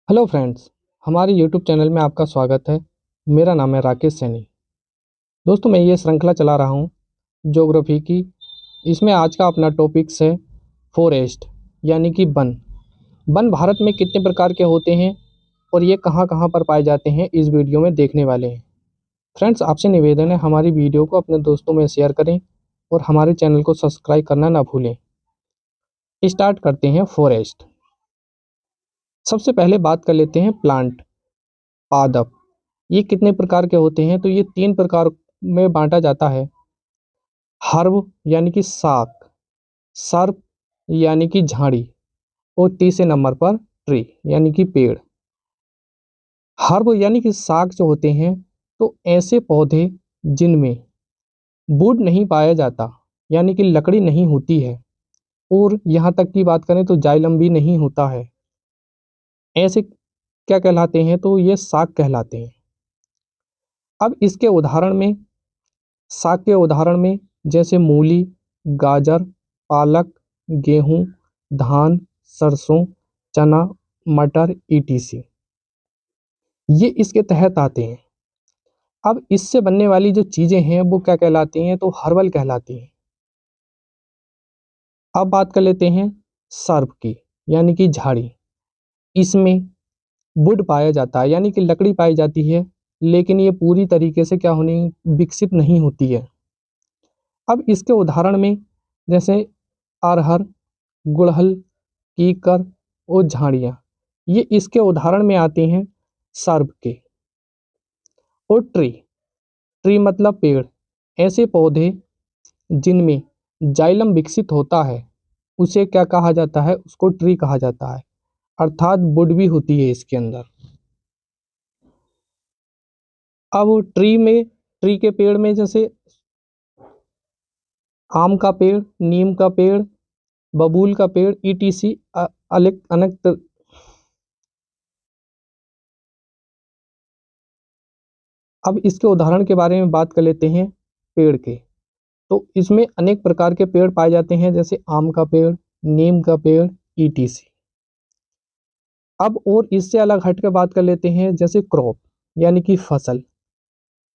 Hello friends, हमारे YouTube channel में आपका स्वागत है। मेरा नाम है राकेश सैनी। दोस्तों, मैं ये श्रृंखला चला रहा हूँ ज्योग्राफी की। इसमें आज का अपना टॉपिक्स है फॉरेस्ट, यानी कि वन। वन भारत में कितने प्रकार के होते हैं और ये कहाँ कहाँ पर पाए जाते हैं, इस वीडियो में देखने वाले हैं। फ्रेंड्स, आपसे निवेदन है, हमारी वीडियो को अपने दोस्तों में शेयर करें और हमारे चैनल को सब्सक्राइब करना ना भूलें। स्टार्ट करते हैं फॉरेस्ट। सबसे पहले बात कर लेते हैं प्लांट, पादप। ये कितने प्रकार के होते हैं, तो ये 3 प्रकार में बांटा जाता है। हर्ब यानी कि साग, सर्प यानी कि झाड़ी, और तीसरे नंबर पर ट्री यानी कि पेड़। हर्ब यानी कि साग जो होते हैं, तो ऐसे पौधे जिनमें वुड नहीं पाया जाता, यानी कि लकड़ी नहीं होती है, और यहाँ तक की बात करें तो जाइलम भी नहीं होता है, ऐसे क्या कहलाते हैं, तो ये साग कहलाते हैं। अब इसके उदाहरण में, साग के उदाहरण में जैसे मूली, गाजर, पालक, गेहूं, धान, सरसों, चना, मटर, ईटीसी, ये इसके तहत आते हैं। अब इससे बनने वाली जो चीजें हैं वो क्या कहलाती हैं, तो हर्बल कहलाती हैं। अब बात कर लेते हैं सर्प की, यानी कि झाड़ी। इसमें वुड पाया जाता है, यानी कि लकड़ी पाई जाती है, लेकिन ये पूरी तरीके से क्या होनी, विकसित नहीं होती है। अब इसके उदाहरण में जैसे अरहर, गुड़हल, कीकर और झाड़ियाँ, ये इसके उदाहरण में आते हैं सर्प के। और ट्री, ट्री मतलब पेड़। ऐसे पौधे जिनमें जाइलम विकसित होता है, उसे क्या कहा जाता है, उसको ट्री कहा जाता है, अर्थात वुड भी होती है इसके अंदर। अब ट्री में, ट्री के पेड़ में जैसे आम का पेड़, नीम का पेड़, बबूल का पेड़, ईटीसी अनेक अनेक। अब इसके उदाहरण के बारे में बात कर लेते हैं पेड़ के। तो इसमें अनेक प्रकार के पेड़ पाए जाते हैं, जैसे आम का पेड़, नीम का पेड़, ईटीसी। अब और इससे अलग हट के बात कर लेते हैं जैसे क्रॉप, यानी कि फसल।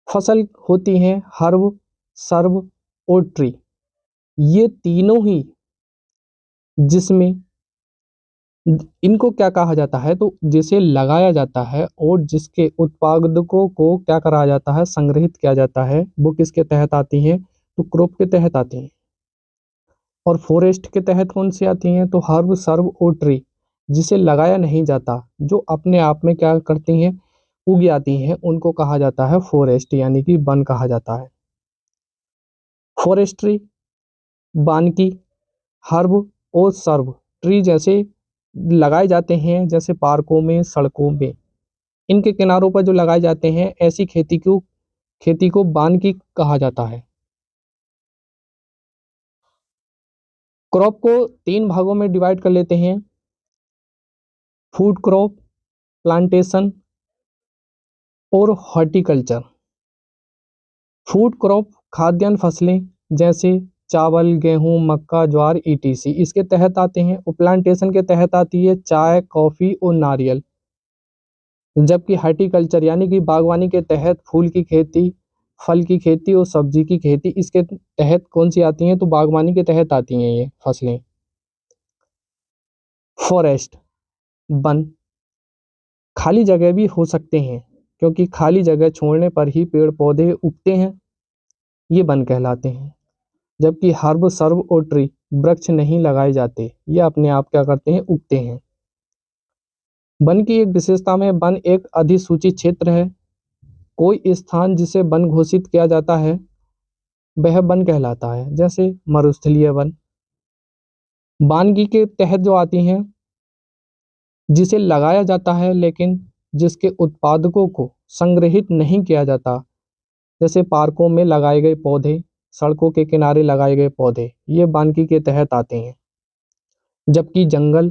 फसल होती हैं हर्ब, सर्ब और ट्री, ये तीनों ही, जिसमें इनको क्या कहा जाता है, तो जिसे लगाया जाता है और जिसके उत्पादकों को क्या करा जाता है, संग्रहित किया जाता है, वो किसके तहत आती हैं, तो क्रॉप के तहत आती हैं। और फॉरेस्ट के तहत कौन सी आती हैं, तो हर्ब, सर्ब और ट्री, जिसे लगाया नहीं जाता, जो अपने आप में क्या करती हैं, उग जाती हैं, उनको कहा जाता है फॉरेस्ट, यानी कि वन कहा जाता है। फॉरेस्ट्री, वानिकी, हर्ब और सर्ब, ट्री जैसे लगाए जाते हैं, जैसे पार्कों में, सड़कों में, इनके किनारों पर जो लगाए जाते हैं, ऐसी खेती को वानिकी कहा जाता है। क्रॉप को 3 भागों में डिवाइड कर लेते हैं, फूड क्रॉप, प्लांटेशन और हॉर्टिकल्चर। फूड क्रॉप खाद्यान्न फसलें, जैसे चावल, गेहूं, मक्का, ज्वार, ईटीसी, इसके तहत आते हैं। और प्लांटेशन के तहत आती है चाय, कॉफी और नारियल। जबकि हॉर्टिकल्चर यानी कि बागवानी के तहत फूल की खेती, फल की खेती और सब्जी की खेती, इसके तहत कौन सी आती हैं, तो बागवानी के तहत आती हैं ये फसलें। फॉरेस्ट, वन, खाली जगह भी हो सकते हैं, क्योंकि खाली जगह छोड़ने पर ही पेड़ पौधे उगते हैं, ये वन कहलाते हैं। जबकि हर्ब, सर्ब और ट्री, वृक्ष नहीं लगाए जाते, ये अपने आप क्या करते हैं, उगते हैं। वन की एक विशेषता में, वन एक अधिसूचित क्षेत्र है। कोई स्थान जिसे वन घोषित किया जाता है, वह वन कहलाता है, जैसे मरुस्थलीय वन। वानिकी के तहत जो आती हैं, जिसे लगाया जाता है लेकिन जिसके उत्पादकों को संग्रहित नहीं किया जाता, जैसे पार्कों में लगाए गए पौधे, सड़कों के किनारे लगाए गए पौधे, ये वानिकी के तहत आते हैं। जबकि जंगल,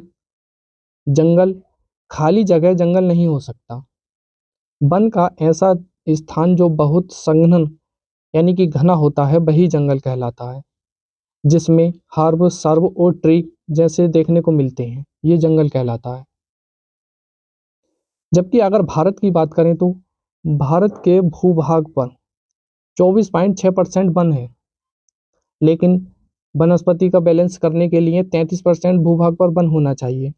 जंगल खाली जगह जंगल नहीं हो सकता। वन का ऐसा स्थान जो बहुत संघन, यानी कि घना होता है, वही जंगल कहलाता है, जिसमें हर्ब, सर्ब और ट्री जैसे देखने को मिलते हैं, ये जंगल कहलाता है। जबकि अगर भारत की बात करें तो भारत के भूभाग पर 24.6% वन है, लेकिन वनस्पति का बैलेंस करने के लिए 33% भूभाग पर वन होना चाहिए।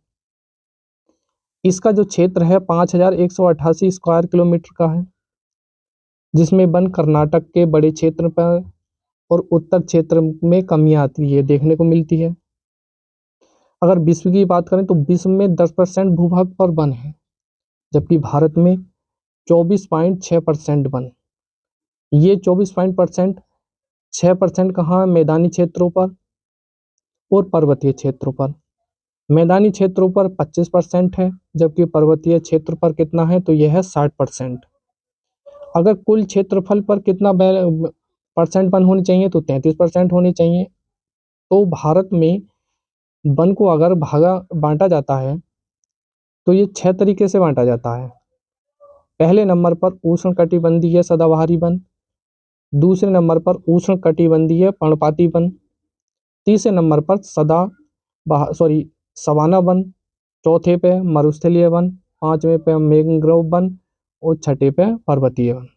इसका जो क्षेत्र है 5188 स्क्वायर किलोमीटर का है, जिसमें वन कर्नाटक के बड़े क्षेत्र पर और उत्तर क्षेत्र में कमियां आती है देखने को मिलती है। अगर विश्व की बात करें तो विश्व में 10% भूभाग पर वन है, जबकि भारत में 24.6% वन। ये 24.6% कहाँ मैदानी क्षेत्रों पर और पर्वतीय क्षेत्रों पर। मैदानी क्षेत्रों पर 25% है, जबकि पर्वतीय क्षेत्र पर कितना है तो यह है 60%। अगर कुल क्षेत्रफल पर कितना परसेंट वन होनी चाहिए तो 33% होनी चाहिए। तो भारत में वन को अगर बांटा जाता है तो ये 6 तरीके से बांटा जाता है। पहले नंबर पर उष्णकटिबंधीय सदाबहारी वन, दूसरे नंबर पर उष्णकटिबंधीय पर्णपाती वन, तीसरे नंबर पर सवाना वन, चौथे पे मरुस्थलीय वन, पांचवें पे मैंग्रोव वन और छठे पे पर्वतीय वन।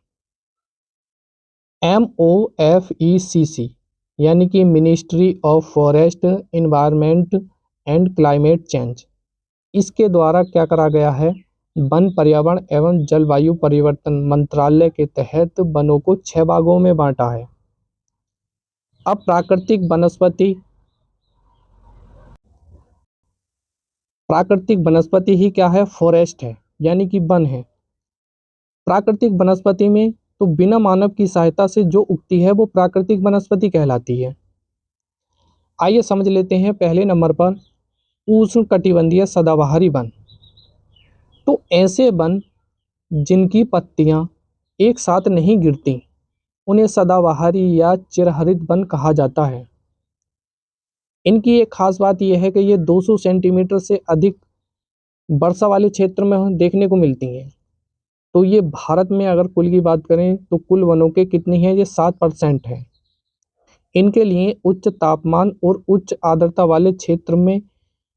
MOFECC यानी कि ministry of forest, environment and climate change, इसके द्वारा क्या करा गया है, वन पर्यावरण एवं जलवायु परिवर्तन मंत्रालय के तहत वनों को 6 भागों में बांटा है। अब प्राकृतिक वनस्पति ही क्या है, फॉरेस्ट है, यानी कि वन है। प्राकृतिक वनस्पति में तो बिना मानव की सहायता से जो उगती है वो प्राकृतिक वनस्पति कहलाती है। आइए समझ लेते हैं पहले नंबर पर उष्णकटिबंधीय सदाबहारी वन। तो ऐसे वन जिनकी पत्तियां एक साथ नहीं गिरती उन्हें सदाबहारी या चिरहरित वन कहा जाता है। इनकी एक खास बात यह है कि ये 200 सेंटीमीटर से अधिक वर्षा वाले क्षेत्र में देखने को मिलती हैं। तो ये भारत में अगर कुल की बात करें तो कुल वनों के कितनी है, ये 7% है। इनके लिए उच्च तापमान और उच्च आर्द्रता वाले क्षेत्र में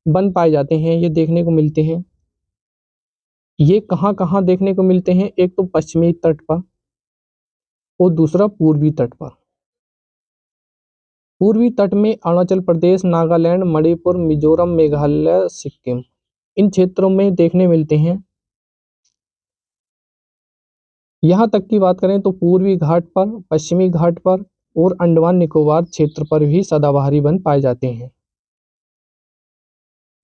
वन पाए जाते हैं, ये देखने को मिलते हैं। ये कहाँ कहाँ देखने को मिलते हैं, एक तो पश्चिमी तट पर और दूसरा पूर्वी तट पर। पूर्वी तट में अरुणाचल प्रदेश, नागालैंड, मणिपुर, मिजोरम, मेघालय, सिक्किम, इन क्षेत्रों में देखने मिलते हैं। यहाँ तक की बात करें तो पूर्वी घाट पर, पश्चिमी घाट पर और अंडमान निकोबार क्षेत्र पर भी सदाबहारी वन पाए जाते हैं।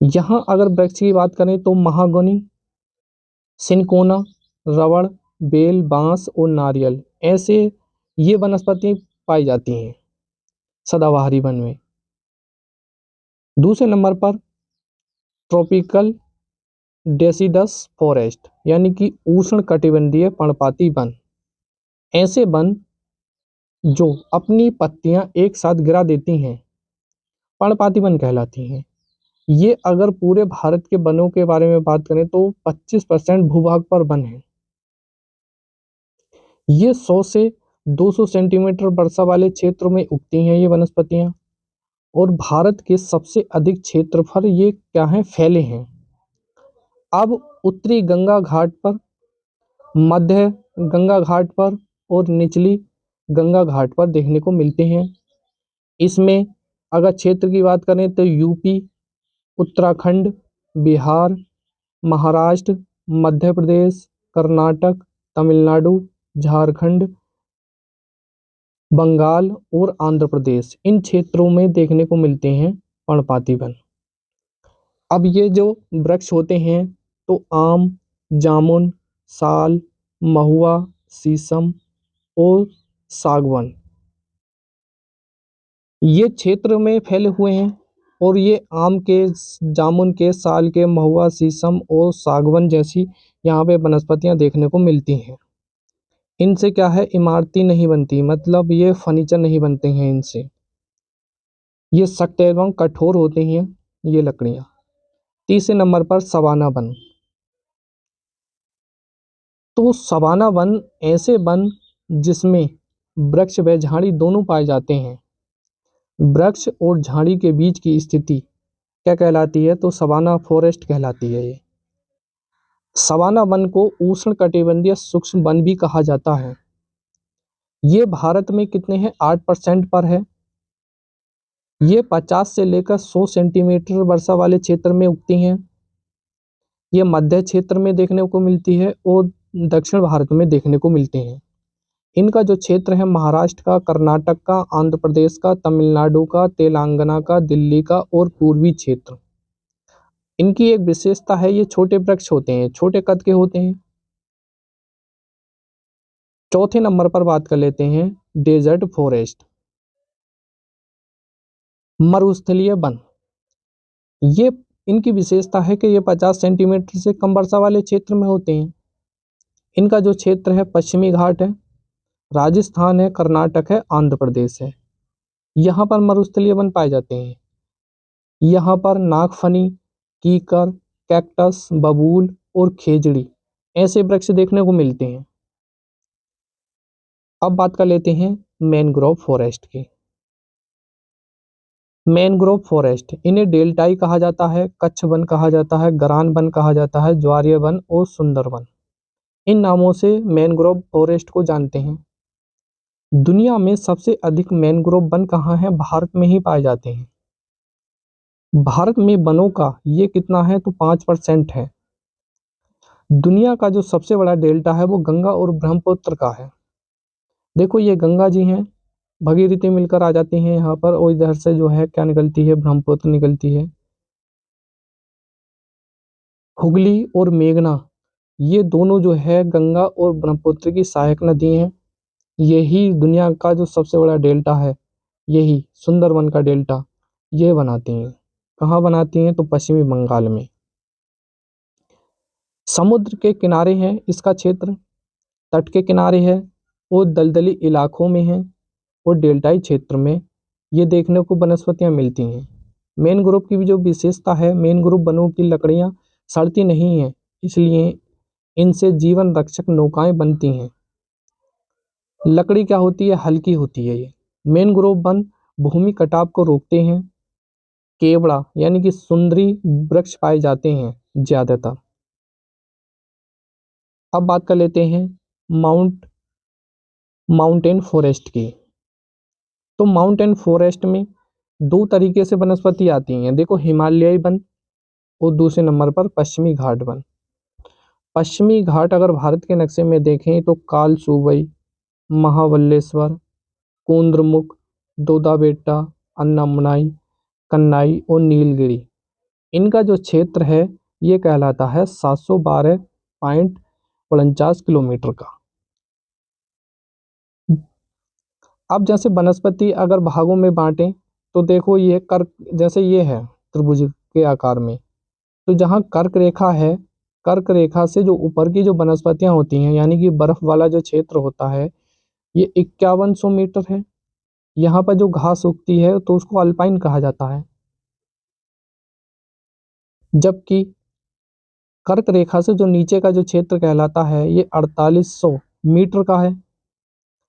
यहाँ अगर वृक्ष की बात करें तो महागनी, सिनकोना, रबड़, बेल, बांस और नारियल, ऐसे ये वनस्पति पाई जाती हैं सदाबहारी वन में। दूसरे नंबर पर ट्रॉपिकल डेसिडस फॉरेस्ट यानी कि उष्णकटिबंधीय पर्णपाती वन। ऐसे वन जो अपनी पत्तियां एक साथ गिरा देती हैं पर्णपाती वन कहलाती हैं। ये अगर पूरे भारत के वनों के बारे में बात करें तो 25% भूभाग पर वन है। ये 100 से 200 सेंटीमीटर वर्षा वाले क्षेत्रों में उगती हैं ये वनस्पतियां, और भारत के सबसे अधिक क्षेत्रफल ये क्या है, फैले हैं। अब उत्तरी गंगा घाट पर, मध्य गंगा घाट पर और निचली गंगा घाट पर देखने को मिलते हैं। इसमें अगर क्षेत्र की बात करें तो यूपी, उत्तराखंड, बिहार, महाराष्ट्र, मध्य प्रदेश, कर्नाटक, तमिलनाडु, झारखंड, बंगाल और आंध्र प्रदेश, इन क्षेत्रों में देखने को मिलते हैं पर्णपाती वन। अब ये जो वृक्ष होते हैं तो आम, जामुन, साल, महुआ, शीशम और सागवान, ये क्षेत्र में फैले हुए हैं। और ये आम के, जामुन के, साल के, महुआ, शीशम और सागवान जैसी यहाँ पे वनस्पतियाँ देखने को मिलती हैं। इनसे क्या है, इमारती नहीं बनती, मतलब ये फर्नीचर नहीं बनते हैं इनसे। ये सख्त एवं कठोर होते हैं ये लकड़ियाँ। तीसरे नंबर पर सवाना वन। तो सवाना वन ऐसे वन जिसमें वृक्ष व झाड़ी दोनों पाए जाते हैं। वृक्ष और झाड़ी के बीच की स्थिति क्या कहलाती है, तो सवाना फॉरेस्ट कहलाती है ये। सवाना वन को उष्णकटिबंधीय सूक्ष्म वन भी कहा जाता है। ये भारत में कितने हैं? 8% पर है। ये 50 से लेकर 100 सेंटीमीटर वर्षा वाले क्षेत्र में उगती हैं। ये मध्य क्षेत्र में देखने को मिलती है और दक्षिण भारत में देखने को मिलती हैं। इनका जो क्षेत्र है महाराष्ट्र का, कर्नाटक का, आंध्र प्रदेश का, तमिलनाडु का, तेलंगाना का, दिल्ली का और पूर्वी क्षेत्र। इनकी एक विशेषता है, ये छोटे वृक्ष होते हैं, छोटे कद के होते हैं। चौथे नंबर पर बात कर लेते हैं डेजर्ट फॉरेस्ट, मरुस्थलीय वन। ये इनकी विशेषता है कि ये 50 सेंटीमीटर से कम वर्षा वाले क्षेत्र में होते हैं। इनका जो क्षेत्र है पश्चिमी घाट है, राजस्थान है, कर्नाटक है, आंध्र प्रदेश है। यहाँ पर मरुस्थलीय वन पाए जाते हैं। यहाँ पर नागफनी, कीकर, कैक्टस, बबूल और खेजड़ी ऐसे वृक्ष देखने को मिलते हैं। अब बात कर लेते हैं मैनग्रोव फॉरेस्ट की। मैनग्रोव फॉरेस्ट, इन्हें डेल्टाई कहा जाता है, कच्छ वन कहा जाता है, गरान वन कहा जाता है, ज्वारीय वन और सुंदर वन। इन नामों से मैनग्रोव फॉरेस्ट को जानते हैं। दुनिया में सबसे अधिक मैनग्रोव वन कहाँ है? भारत में ही पाए जाते हैं। भारत में वनों का ये कितना है? तो 5% है। दुनिया का जो सबसे बड़ा डेल्टा है वो गंगा और ब्रह्मपुत्र का है। देखो ये गंगा जी हैं, भगीरथी मिलकर आ जाती हैं यहाँ पर, और इधर से जो है क्या निकलती है? ब्रह्मपुत्र निकलती है। हुगली और मेघना, ये दोनों जो है गंगा और ब्रह्मपुत्र की सहायक नदी हैं। यही दुनिया का जो सबसे बड़ा डेल्टा है, यही सुंदरवन का डेल्टा ये बनाती हैं। कहाँ बनाती हैं? तो पश्चिमी बंगाल में। समुद्र के किनारे है इसका क्षेत्र, तट के किनारे है और दलदली इलाकों में है और डेल्टाई क्षेत्र में ये देखने को वनस्पतियां मिलती हैं। मैनग्रोव की भी जो विशेषता है, मैनग्रोव वनों की लकड़ियां सड़ती नहीं हैं, इसलिए इनसे जीवन रक्षक नौकाएं बनती हैं। लकड़ी क्या होती है? हल्की होती है। ये मैनग्रोव वन भूमि कटाव को रोकते हैं। केवड़ा यानी कि सुंदरी वृक्ष पाए जाते हैं ज्यादातर। अब बात कर लेते हैं माउंटेन फॉरेस्ट की। तो माउंटेन फॉरेस्ट में दो तरीके से वनस्पति आती हैं। देखो हिमालयी वन और दूसरे नंबर पर पश्चिमी घाट वन। पश्चिमी घाट अगर भारत के नक्शे में देखें तो कालसुवई, महाबलेश्वर, कुद्रेमुख, दोदा बेट्टा, अन्नामलाई, कन्नाई और नीलगिरी। इनका जो क्षेत्र है ये कहलाता है 712.49 किलोमीटर का। अब जैसे वनस्पति अगर भागों में बांटें तो देखो ये कर्क, जैसे ये है त्रिभुज के आकार में, तो जहाँ कर्क रेखा है, कर्क रेखा से जो ऊपर की जो वनस्पतियां होती हैं यानी कि बर्फ वाला जो क्षेत्र होता है ये 5100 मीटर है। यहाँ पर जो घास उगती है तो उसको अल्पाइन कहा जाता है, जबकि कर्क रेखा से जो नीचे का जो क्षेत्र कहलाता है ये 4800 मीटर का है।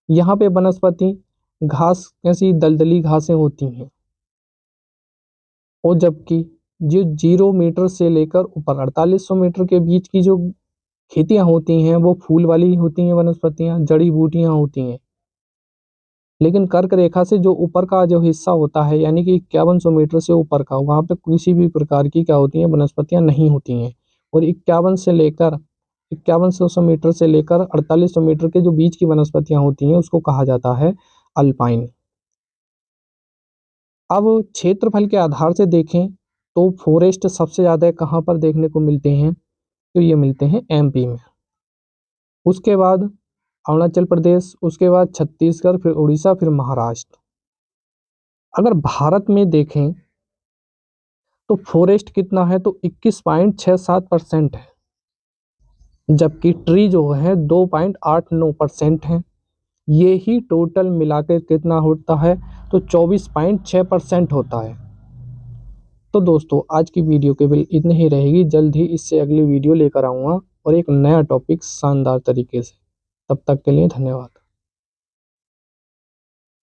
यहाँ पे वनस्पति घास ऐसी दलदली घासें होती हैं, और जबकि जो 0 मीटर से लेकर ऊपर 4800 मीटर के बीच की जो खेतियां होती हैं वो फूल वाली होती हैं, वनस्पतियां जड़ी बूटियां होती हैं। लेकिन कर्क रेखा से जो ऊपर का जो हिस्सा होता है यानी कि 5100 मीटर से ऊपर का, वहाँ पे किसी भी प्रकार की क्या होती हैं? वनस्पतियां नहीं होती हैं। और 5100 मीटर से लेकर 4800 मीटर के जो बीच की वनस्पतियां होती हैं उसको कहा जाता है अल्पाइन। अब क्षेत्रफल के आधार से देखें तो फॉरेस्ट सबसे ज़्यादा कहाँ पर देखने को मिलते हैं? तो ये मिलते हैं एमपी में, उसके बाद अरुणाचल प्रदेश, उसके बाद छत्तीसगढ़, फिर उड़ीसा, फिर महाराष्ट्र। अगर भारत में देखें तो फॉरेस्ट कितना है? तो 21.67% है, जबकि ट्री जो है 2.89% है। ये ही टोटल मिलाकर कितना होता है? तो 24.6% होता है। तो दोस्तों आज की वीडियो केवल इतनी ही रहेगी। जल्द ही इससे अगली वीडियो लेकर आऊँगा और एक नया टॉपिक शानदार तरीके से। तब तक के लिए धन्यवाद।